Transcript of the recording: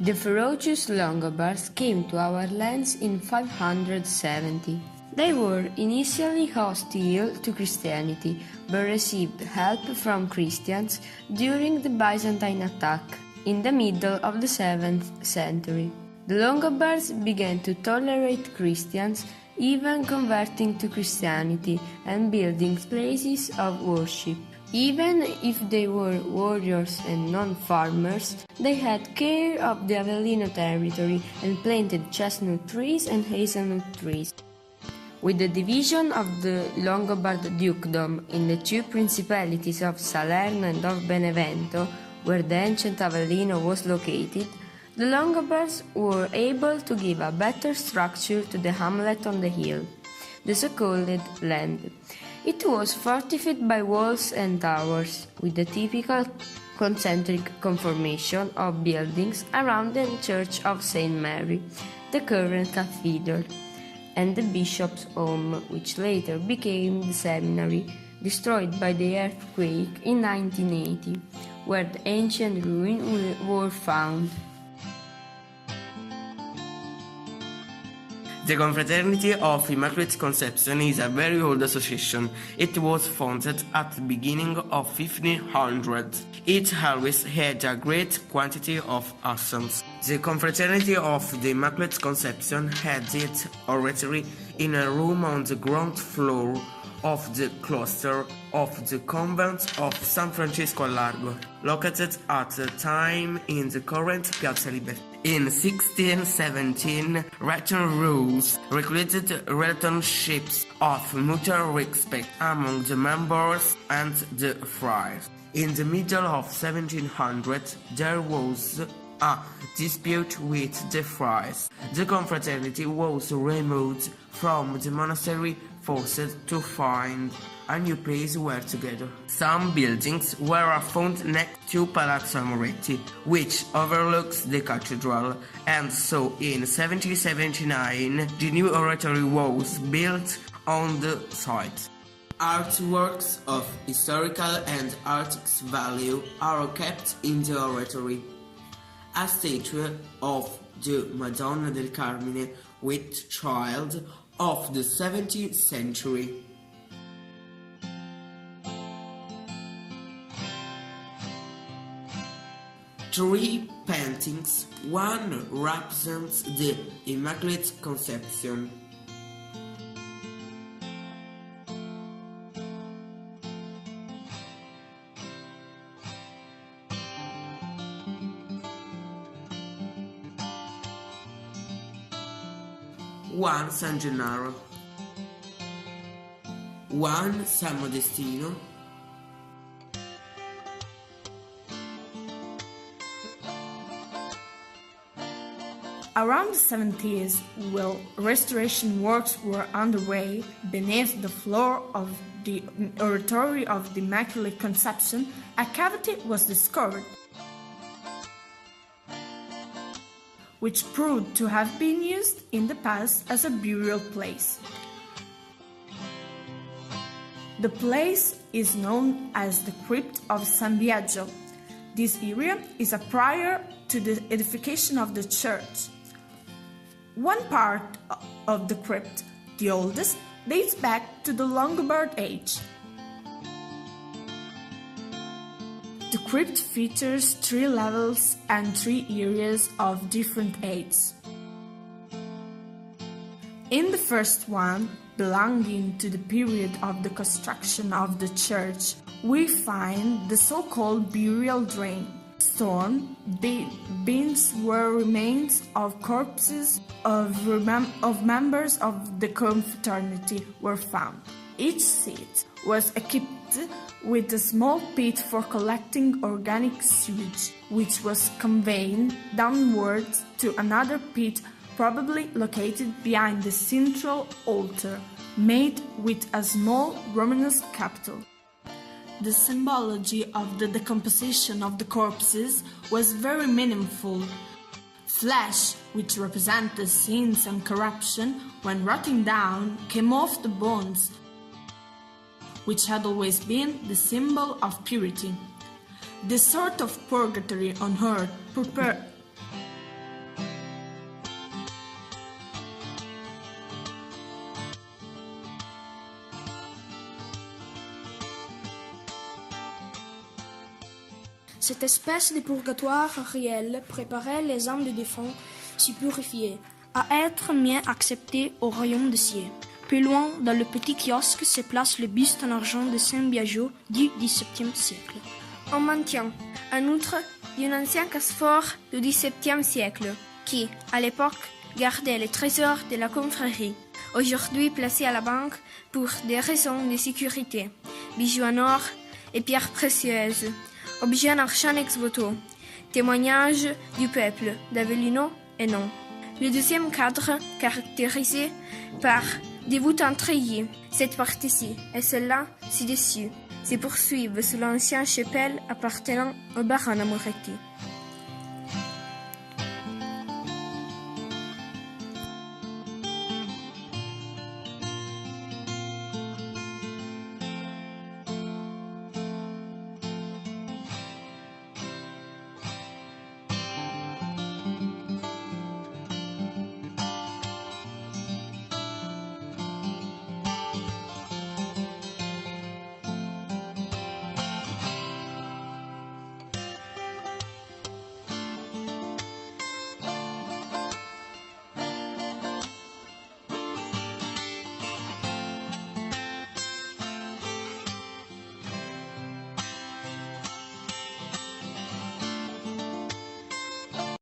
The ferocious Longobards came to our lands in 570. They were initially hostile to Christianity, but received help from Christians during the Byzantine attack in the middle of the 7th century. The Longobards began to tolerate Christians, even converting to Christianity and building places of worship. Even if they were warriors and non-farmers, they had care of the Avellino territory and planted chestnut trees and hazelnut trees. With the division of the Longobard dukedom in the two principalities of Salerno and of Benevento, where the ancient Avellino was located, the Longobards were able to give a better structure to the hamlet on the hill, the so-called land. It was fortified by walls and towers, with the typical concentric conformation of buildings around the Church of St. Mary, the current cathedral, and the bishop's home, which later became the seminary, destroyed by the earthquake in 1980, where the ancient ruins were found. The Confraternity of Immaculate Conception is a very old association. It was founded at the beginning of 1500. It always had a great quantity of assassins. The Confraternity of the Immaculate Conception had its oratory in a room on the ground floor of the cloister of the convent of San Francisco Largo, located at the time in the current Piazza Libertà. In 1617, written rules regulated relationships of mutual respect among the members and the friars. In the middle of 1700, there was a dispute with the friars. The confraternity was removed from the monastery, forced to find a new place where together. Some buildings were found next to Palazzo Amoretti, which overlooks the cathedral, and so in 1779 the new oratory was built on the site. Artworks of historical and artistic value are kept in the oratory. A statue of the Madonna del Carmine with Child of the 17th century. Three paintings, one represents the Immaculate Conception. One San Gennaro, one San Modestino, Around the 70s, while restoration works were underway, beneath the floor of the oratory of the Immaculate Conception, a cavity was discovered, which proved to have been used in the past as a burial place. The place is known as the Cripta di San Biagio. This area is a prior to the edification of the church. One part of the crypt, the oldest, dates back to the Longobards age. The crypt features 3 levels and 3 areas of different ages. In the first one, belonging to the period of the construction of the church, we find the so-called burial drain. Stone bins were remains of corpses of members of the confraternity were found. Each seat was equipped with a small pit for collecting organic sewage, which was conveyed downwards to another pit probably located behind the central altar, made with a small Romanesque capital. The symbology of the decomposition of the corpses was very meaningful. Flesh, which represented sins and corruption, when rotting down, came off the bones, which had always been the symbol of purity. This sort of purgatory on earth prepared Cette espèce de purgatoire réel préparait les âmes des défunts si purifiées à être mieux acceptées au royaume des cieux. Plus loin, dans le petit kiosque, se place le buste en argent de San Biagio du XVIIe siècle. On maintient, en outre, d'un ancien casse-fort du XVIIe siècle, qui, à l'époque, gardait les trésors de la confrérie, aujourd'hui placés à la banque pour des raisons de sécurité, bijoux en or et pierres précieuses, objets en argent ex voto, témoignages du peuple d'Avellino et non. Le deuxième cadre, caractérisé par des voûtes en treillis, cette partie-ci et celle-là ci-dessus, se poursuivent sous l'ancienne chapelle appartenant au baron Amoretti.